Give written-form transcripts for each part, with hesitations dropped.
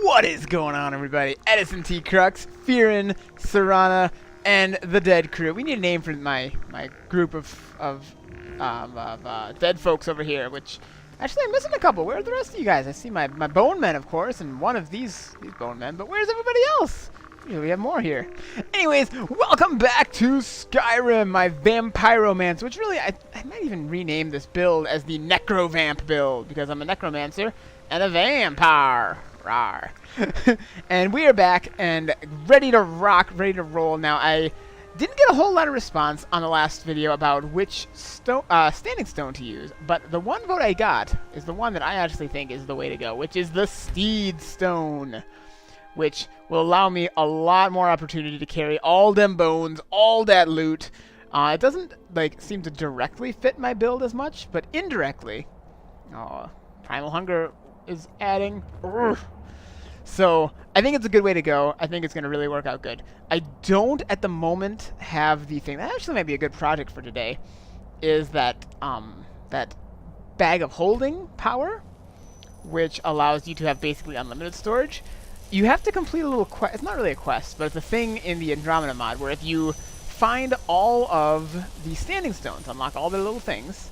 What is going on, everybody? Edison T. Crux, Firren, Serana, and the Dead Crew. We need a name for my group of dead folks over here, which... Actually, I'm missing a couple. Where are the rest of you guys? I see my bone men, of course, and one of these bone men, but where's everybody else? We have more here. Anyways, welcome back to Skyrim, my Vampiromancer, which really, I might even rename this build as the Necrovamp build, because I'm a Necromancer and a Vampire. Rawr. And we are back and ready to rock, ready to roll. Now, I didn't get a whole lot of response on the last video about which standing stone to use, but the one vote I got is the one that I actually think is the way to go, which is the Steed Stone, which will allow me a lot more opportunity to carry all them bones, all that loot. It doesn't seem to directly fit my build as much, but indirectly, Primal Hunger is adding. Urgh. So I think it's a good way to go. I think it's going to really work out good. I don't at the moment have the thing that actually might be a good project for today, is that that bag of holding power, which allows you to have basically unlimited storage. You have to complete a little quest. It's not really a quest, but it's a thing in the Andromeda mod where if you find all of the standing stones, unlock all the little things,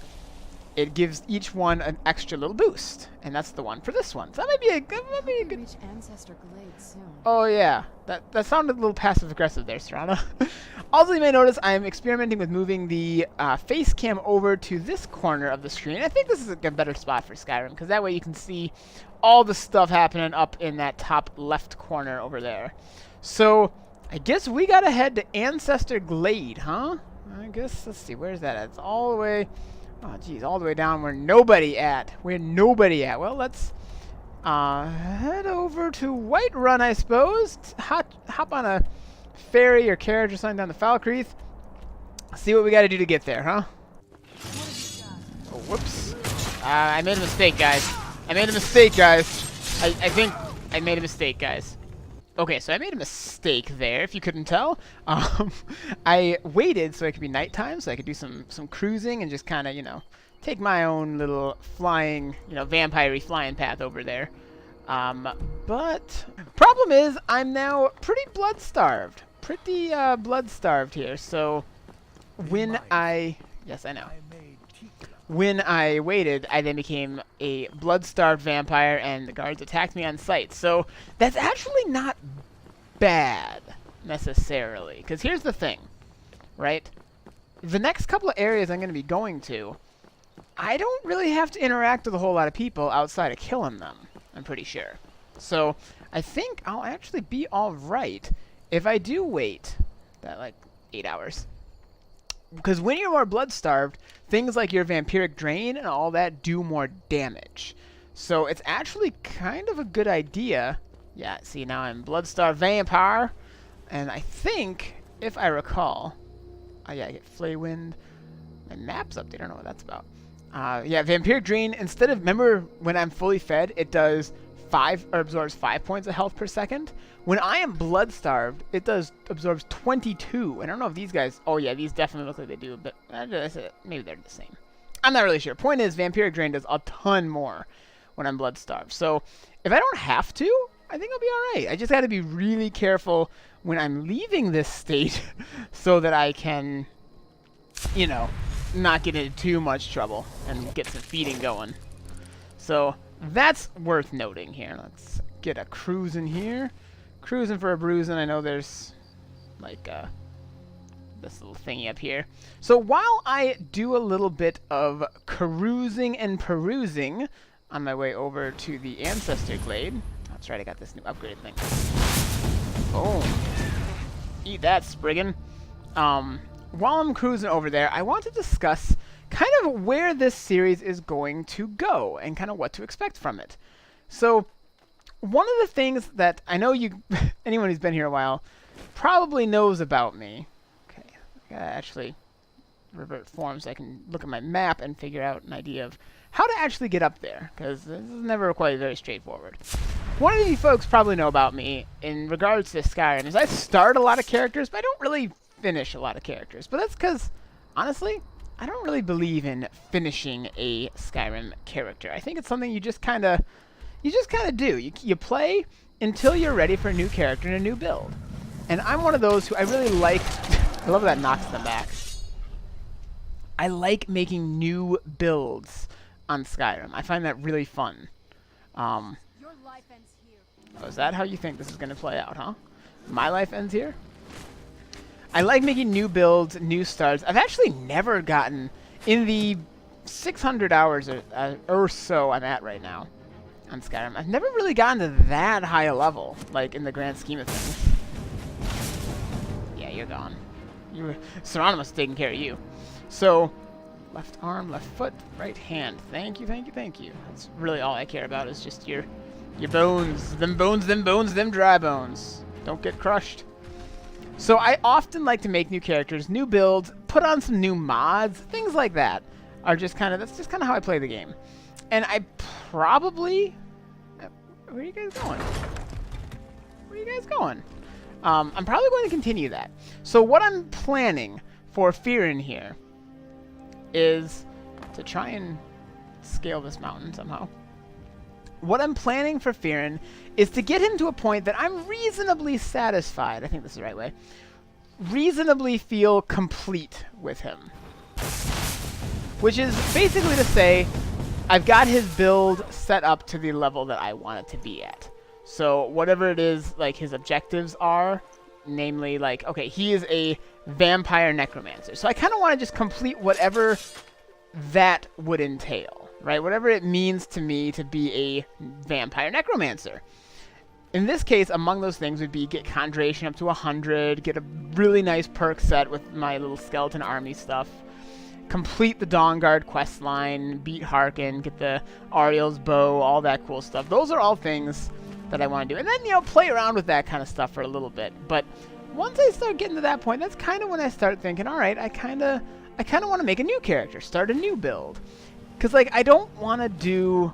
it gives each one an extra little boost, and that's the one for this one. So that might be a good. Reach Ancestor Glade soon. Oh yeah, that sounded a little passive aggressive there, Serana. Also, you may notice I'm experimenting with moving the face cam over to this corner of the screen. I think this is a better spot for Skyrim, because that way you can see all the stuff happening up in that top left corner over there. So I guess we gotta head to Ancestor Glade, huh? I guess, let's see, where's that at? It's all the way, oh geez, all the way down where nobody at. Where nobody at. Well, let's head over to Whiterun, I suppose. Hop on a ferry or carriage or something down the Falkreath. See what we gotta do to get there, huh? Oh, whoops. I made a mistake, guys. I think I made a mistake, guys. Okay, so I made a mistake there, if you couldn't tell. I waited so it could be nighttime, so I could do some cruising and just kind of, take my own little flying, vampire-y flying path over there. But problem is, I'm now pretty blood-starved. Here, so when yes, I know. When I waited, I then became a blood-starved vampire, and the guards attacked me on sight. So that's actually not bad, necessarily. Because here's the thing, right? The next couple of areas I'm going to be going to, I don't really have to interact with a whole lot of people outside of killing them, I'm pretty sure. So I think I'll actually be alright if I do wait that, 8 hours. Because when you're more blood-starved, things like your vampiric drain and all that do more damage. So it's actually kind of a good idea. Yeah, see, now I'm blood-starved vampire. And I think, if I recall... Oh, yeah, I get Flaywind. My map's updated. I don't know what that's about. Yeah, vampiric drain, instead of... Remember, when I'm fully fed, it does absorbs 5 points of health per second. When I am blood-starved, it absorbs 22. And I don't know if these guys... Oh, yeah, these definitely look like they do a bit... Maybe they're the same. I'm not really sure. Point is, vampiric drain does a ton more when I'm blood-starved. So, if I don't have to, I think I'll be alright. I just got to be really careful when I'm leaving this state so that I can, not get into too much trouble and get some feeding going. So, that's worth noting here. Let's get a cruise in here. Cruising for a bruising. I know there's this little thingy up here. So while I do a little bit of cruising and perusing on my way over to the Ancestor Glade. That's right, I got this new upgrade thing. Boom. Eat that, Spriggan. While I'm cruising over there, I want to discuss kind of where this series is going to go and kind of what to expect from it. So one of the things that I know anyone who's been here a while probably knows about me. Okay, I gotta actually revert form so I can look at my map and figure out an idea of how to actually get up there, because this is never quite very straightforward. One of you folks probably know about me in regards to Skyrim is I start a lot of characters, but I don't really finish a lot of characters. But that's because, honestly, I don't really believe in finishing a Skyrim character. I think it's something you just kind of You just kind of do. You play until you're ready for a new character and a new build. And I'm one of those who I really like... I love that knocks them back. I like making new builds on Skyrim. I find that really fun. Your life ends here. Oh, is that how you think this is going to play out, huh? My life ends here? I like making new builds, new starts. I've actually never gotten, in the 600 hours or so I'm at right now on Skyrim, I've never really gotten to that high a level, like in the grand scheme of things. Yeah, you're gone. Serrano's taking care of you. So, left arm, left foot, right hand. Thank you, thank you, thank you. That's really all I care about is just your bones. Them bones, them dry bones. Don't get crushed. So I often like to make new characters, new builds, put on some new mods, things like that. That's just kind of how I play the game. And I probably... Where are you guys going? Where are you guys going? I'm probably going to continue that. So what I'm planning for Firren here is to try and scale this mountain somehow. What I'm planning for Firren is to get him to a point that I'm reasonably satisfied. I think this is the right way. Reasonably feel complete with him. Which is basically to say, I've got his build set up to the level that I want it to be at. So whatever it is, like his objectives are, namely like, okay, he is a vampire necromancer. So I kind of want to just complete whatever that would entail, right? Whatever it means to me to be a vampire necromancer. In this case, among those things would be get conjuration up to 100, get a really nice perk set with my little skeleton army stuff, complete the Dawnguard quest line, beat Harkin, get the Ariel's bow, all that cool stuff. Those are all things that I want to do. And then, you know, play around with that kind of stuff for a little bit. But once I start getting to that point, that's kind of when I start thinking, all right, I kind of want to make a new character, start a new build. Because, like, I don't want to do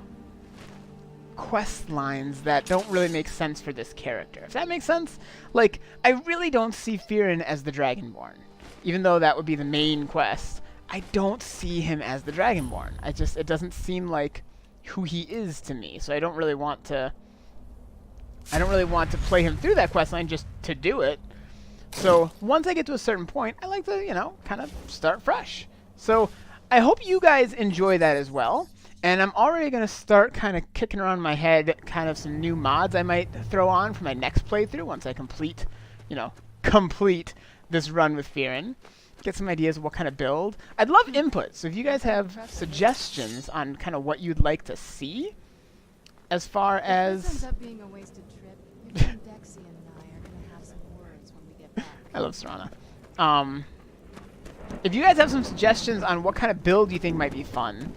quest lines that don't really make sense for this character. If that makes sense? Like, I really don't see Firren as the Dragonborn. Even though that would be the main quest, I don't see him as the Dragonborn. It doesn't seem like who he is to me. So I don't really want to play him through that quest line just to do it. So once I get to a certain point, I like to, you know, kind of start fresh. So I hope you guys enjoy that as well. And I'm already going to start kind of kicking around my head kind of some new mods I might throw on for my next playthrough once I complete this run with Firren. Get some ideas of what kind of build. I'd love input. So if you guys have suggestions on kind of what you'd like to see as far as... This ends up being a wasted trip. Your friend Dexy and I are going to have some words when we get back. I love Serrana. If you guys have some suggestions on what kind of build you think might be fun,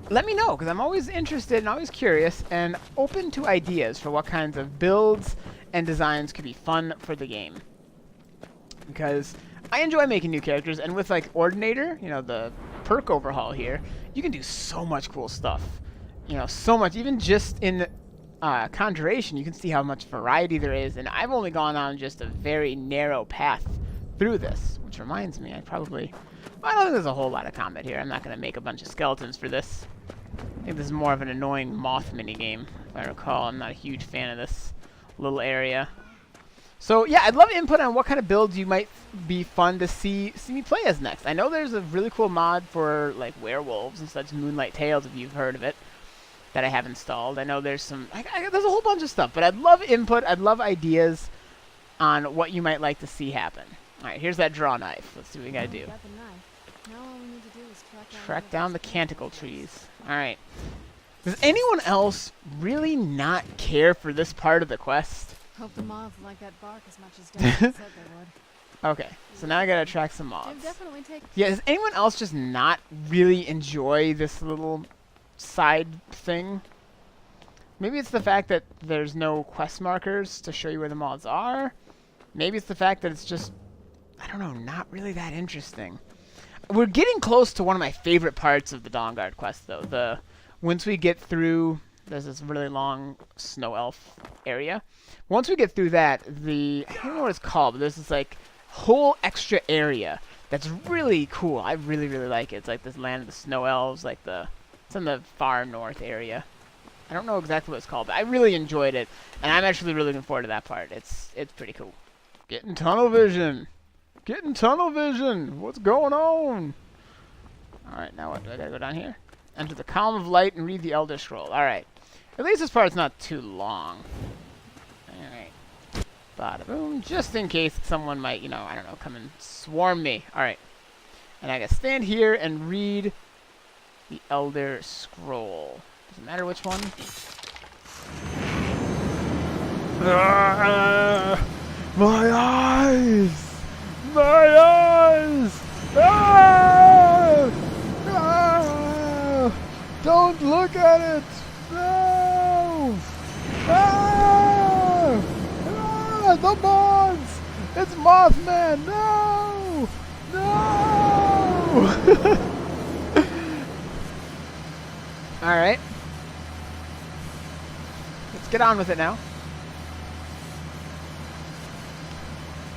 let me know, because I'm always interested and always curious and open to ideas for what kinds of builds and designs could be fun for the game. Because I enjoy making new characters, and with like Ordinator, you know, the perk overhaul here, you can do so much cool stuff. You know, so much. Even just in Conjuration, you can see how much variety there is, and I've only gone on just a very narrow path through this, which reminds me, I don't think there's a whole lot of combat here. I'm not going to make a bunch of skeletons for this. I think this is more of an annoying moth minigame, if I recall. I'm not a huge fan of this little area. So yeah, I'd love input on what kind of builds you might be fun to see me play as next. I know there's a really cool mod for like werewolves and such, Moonlight Tales, if you've heard of it, that I have installed. I know there's some, there's a whole bunch of stuff, but I'd love input, I'd love ideas on what you might like to see happen. All right, here's that draw knife. Let's see what we gotta do. Got the knife. Now all we need to do is Track down the canticle trees. All right. Does anyone else really not care for this part of the quest? Hope the moths like that bark as much as Dexy said they would. Okay, so now I gotta track some They've moths. definitely taken... Yeah, does anyone else just not really enjoy this little side thing? Maybe it's the fact that there's no quest markers to show you where the moths are. Maybe it's the fact that it's just, I don't know, not really that interesting. We're getting close to one of my favorite parts of the Dawnguard quest, though. Once we get through, there's this really long snow elf area. Once we get through that, I don't know what it's called, but there's this like whole extra area that's really cool. I really, really like it. It's like this land of the snow elves, like it's in the far north area. I don't know exactly what it's called, but I really enjoyed it, and I'm actually really looking forward to that part. It's pretty cool. Getting tunnel vision. Getting tunnel vision. What's going on? All right, now what? Do I gotta go down here? Enter the column of light and read the Elder Scroll. All right. At least this part's not too long. All right. Bada boom. Just in case someone might, you know, I don't know, come and swarm me. All right. And I gotta stand here and read the Elder Scroll. Doesn't matter which one. My eyes! My eyes! Ah! Ah! Don't look at it! No! Ah! Ah! The moths! It's Mothman! No! No! Alright. Let's get on with it now.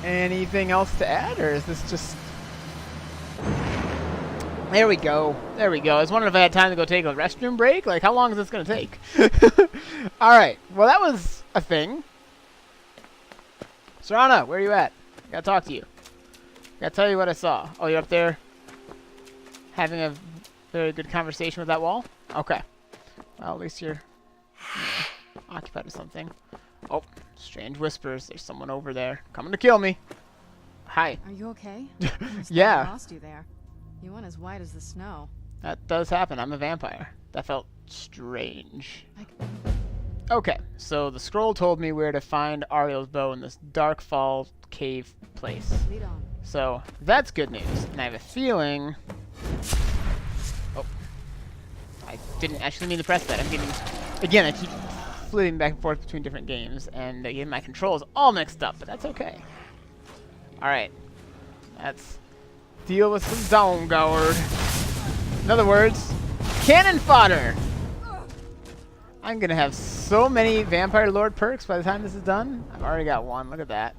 Anything else to add, or is this just... There we go. There we go. I was wondering if I had time to go take a restroom break. Like, how long is this going to take? Alright. Well, that was a thing. Serana, where are you at? I gotta talk to you. Gotta tell you what I saw. Oh, you're up there having a very good conversation with that wall? Okay. Well, at least you're occupied with something. Oh, strange whispers. There's someone over there coming to kill me. Hi. Are you okay? Yeah. I lost you there. You went as white as the snow. That does happen. I'm a vampire. That felt strange. Okay, so the scroll told me where to find Ariel's bow in this dark fall cave place. Lead on. So that's good news. And I have a feeling... Oh. I didn't actually mean to press that. I'm getting... Again, I keep flitting back and forth between different games, and getting my controls all mixed up, but that's okay. Alright. Let's deal with some Dawnguard. In other words, cannon fodder! I'm gonna have so many Vampire Lord perks by the time this is done. I've already got one. Look at that.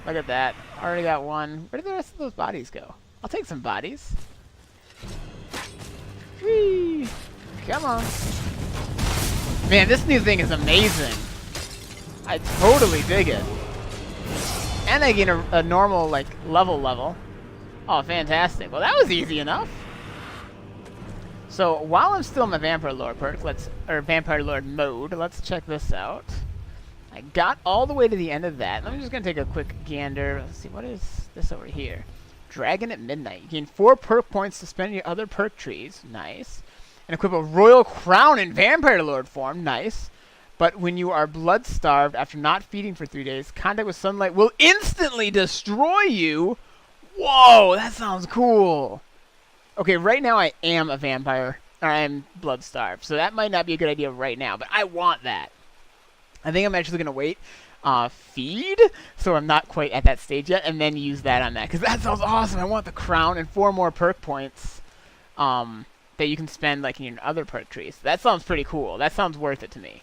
Look at that. Already got one. Where did the rest of those bodies go? I'll take some bodies. Whee! Come on. Man, this new thing is amazing. I totally dig it. And I gain a normal, like, level. Oh, fantastic. Well, that was easy enough. So, while I'm still in my Vampire Lord perk, or Vampire Lord mode, let's check this out. I got all the way to the end of that. I'm just going to take a quick gander. Let's see, what is this over here? Dragon at Midnight. You gain 4 perk points to spend in your other perk trees. Nice. And equip a Royal Crown in Vampire Lord form. Nice. But when you are blood-starved after not feeding for 3 days, contact with sunlight will instantly destroy you. Whoa, that sounds cool. Okay, right now I am a vampire. Or I am blood-starved. So that might not be a good idea right now, but I want that. I think I'm actually going to wait, feed, so I'm not quite at that stage yet, and then use that on that. Because that sounds awesome. I want the crown and 4 more perk points that you can spend like in your other perk trees. That sounds pretty cool. That sounds worth it to me.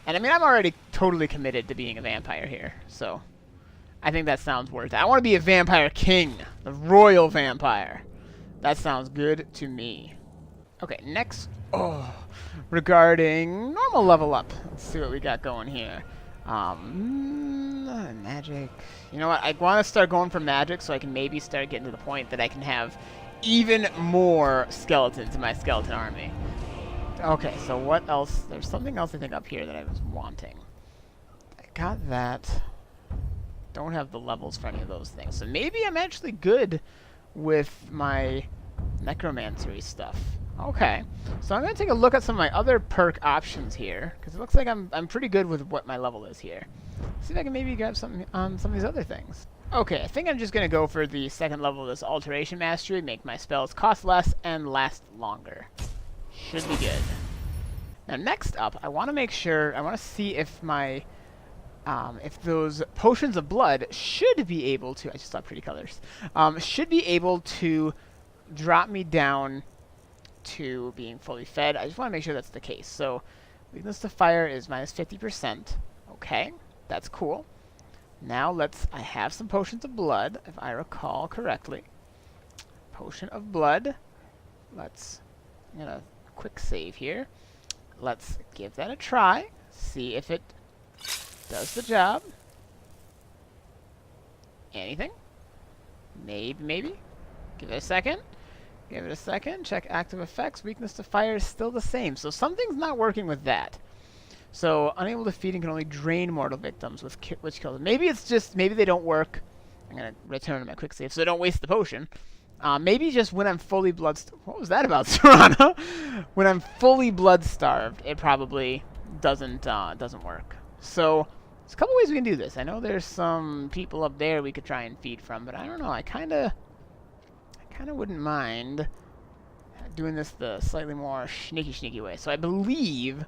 And I mean, I'm already totally committed to being a vampire here. So I think that sounds worth it. I want to be a vampire king. The royal vampire. That sounds good to me. Okay, next. Oh, regarding normal level up. Let's see what we got going here. Magic. You know what? I want to start going for magic so I can maybe start getting to the point that I can have even more skeletons in my skeleton army. Okay, so what else? There's something else I think up here that I was wanting. I got that. Don't have the levels for any of those things. So maybe I'm actually good with my necromancery stuff. Okay, so I'm going to take a look at some of my other perk options here, because it looks like I'm pretty good with what my level is here. See if I can maybe grab something on some of these other things. Okay, I think I'm just going to go for the second level of this Alteration Mastery, make my spells cost less and last longer. Should be good. Now next up, I want to make sure, I want to see if my, if those Potions of Blood should be able to, I just saw pretty colors, should be able to drop me down to being fully fed. I just want to make sure that's the case. So, weakness to fire is minus 50%. Okay, that's cool. Now I have some Potions of Blood, if I recall correctly. Potion of Blood. I'm gonna quick save here. let's give that a try. See if it does the job. Anything? Maybe. Give it a second. Give it a second. Check active effects. Weakness to fire is still the same. So something's not working with that. So unable to feed and can only drain mortal victims, with which kills them. Maybe it's just, maybe they don't work. I'm going to return to my quick save so I don't waste the potion. Maybe just when I'm fully what was that about, Serana? When I'm fully blood-starved, it probably doesn't work. So there's a couple ways we can do this. I know there's some people up there we could try and feed from, but I don't know. I kind of wouldn't mind doing this the slightly more sneaky way. So I believe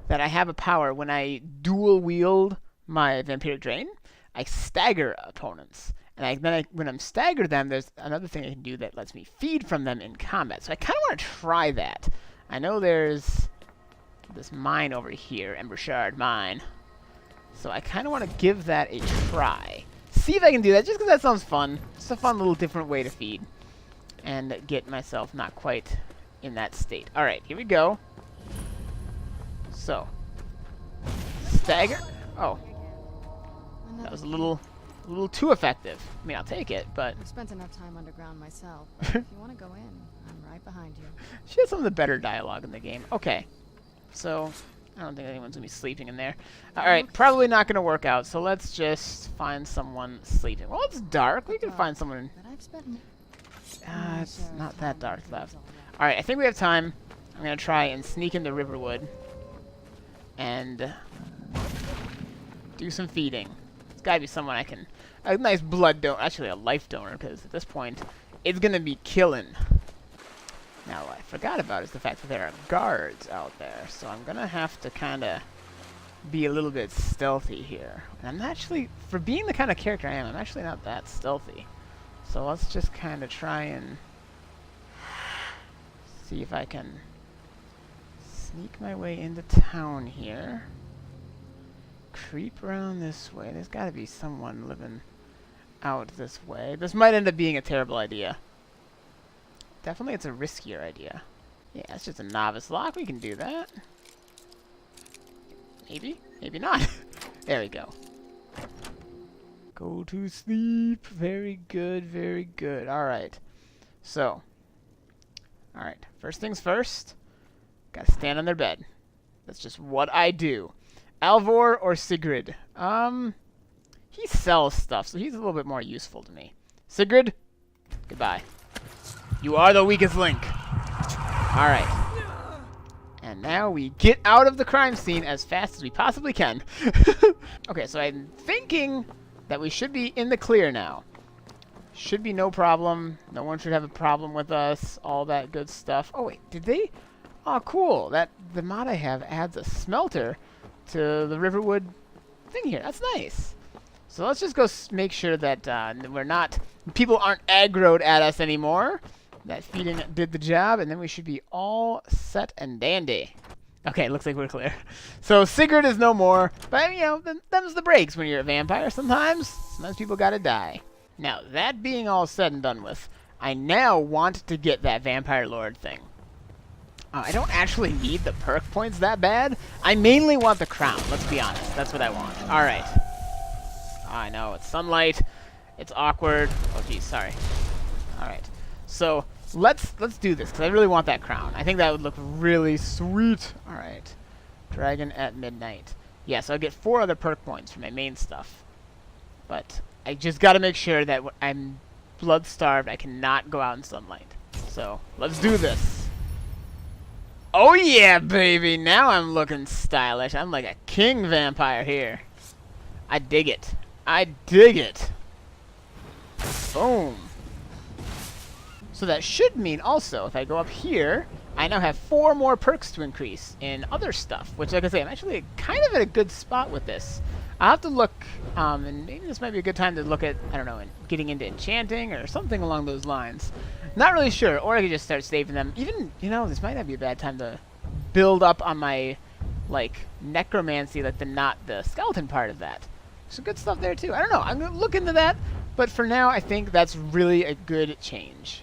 that I have a power when I dual wield my Vampiric Drain, I stagger opponents. And when I'm staggered them, there's another thing I can do that lets me feed from them in combat. So I kind of want to try that. I know there's this mine over here, Ember Shard Mine. So I kind of want to give that a try. See if I can do that, just because that sounds fun. It's a fun little different way to feed. And get myself not quite in that state. Alright, here we go. So. Stagger. Oh. That was a little too effective. I mean, I'll take it, but... I've spent enough time underground myself. If you want to go in, I'm right behind you. She has some of the better dialogue in the game. Okay. So, I don't think anyone's going to be sleeping in there. Alright, probably not going to work out, so let's just find someone sleeping. Well, it's dark. We can find someone... But I've spent it's not that dark left. Alright, I think we have time. I'm going to try and sneak into Riverwood. And... do some feeding. There's got to be someone I can... A nice blood donor. Actually, a life donor, because at this point, it's going to be killing. Now, what I forgot about is the fact that there are guards out there. So I'm going to have to kind of be a little bit stealthy here. And I'm actually... For being the kind of character I am, I'm actually not that stealthy. So let's just kind of try and... see if I can... sneak my way into town here. Creep around this way. There's got to be someone living out this way. This might end up being a terrible idea. Definitely it's a riskier idea. Yeah, it's just a novice lock. We can do that. Maybe. Maybe not. There we go. Go to sleep. Very good. Very good. Alright. So. Alright. First things first. Gotta stand on their bed. That's just what I do. Alvor or Sigrid? He sells stuff, so he's a little bit more useful to me. Sigrid? Goodbye. You are the weakest link. Alright. And now we get out of the crime scene as fast as we possibly can. Okay, so I'm thinking that we should be in the clear now. Should be no problem. No one should have a problem with us. All that good stuff. Oh, wait. Did they? Oh, cool. The mod I have adds a smelter to the Riverwood thing here. That's nice. So let's just go make sure that people aren't aggroed at us anymore. That feeding did the job, and then we should be all set and dandy. Okay, looks like we're clear. So Sigurd is no more, but you know, them's the breaks when you're a vampire. Sometimes people gotta die. Now, that being all said and done with, I now want to get that Vampire Lord thing. I don't actually need the perk points that bad. I mainly want the crown, let's be honest. That's what I want. Alright. I know, it's sunlight. It's awkward. Oh, geez, sorry. Alright. So, let's do this, because I really want that crown. I think that would look really sweet. Alright. Dragon at midnight. Yeah, so I'll get 4 other perk points for my main stuff. But I just got to make sure that when I'm blood-starved, I cannot go out in sunlight. So, let's do this. Oh yeah, baby! Now I'm looking stylish. I'm like a king vampire here. I dig it. I dig it. Boom. So that should mean also, if I go up here, I now have 4 more perks to increase in other stuff. Which, like I say, I'm actually kind of at a good spot with this. I'll have to look, and maybe this might be a good time to look at, I don't know, getting into enchanting or something along those lines. Not really sure, or I could just start saving them. Even, you know, this might not be a bad time to build up on my, like, necromancy, like the skeleton part of that. Some good stuff there, too. I don't know, I'm going to look into that, but for now, I think that's really a good change.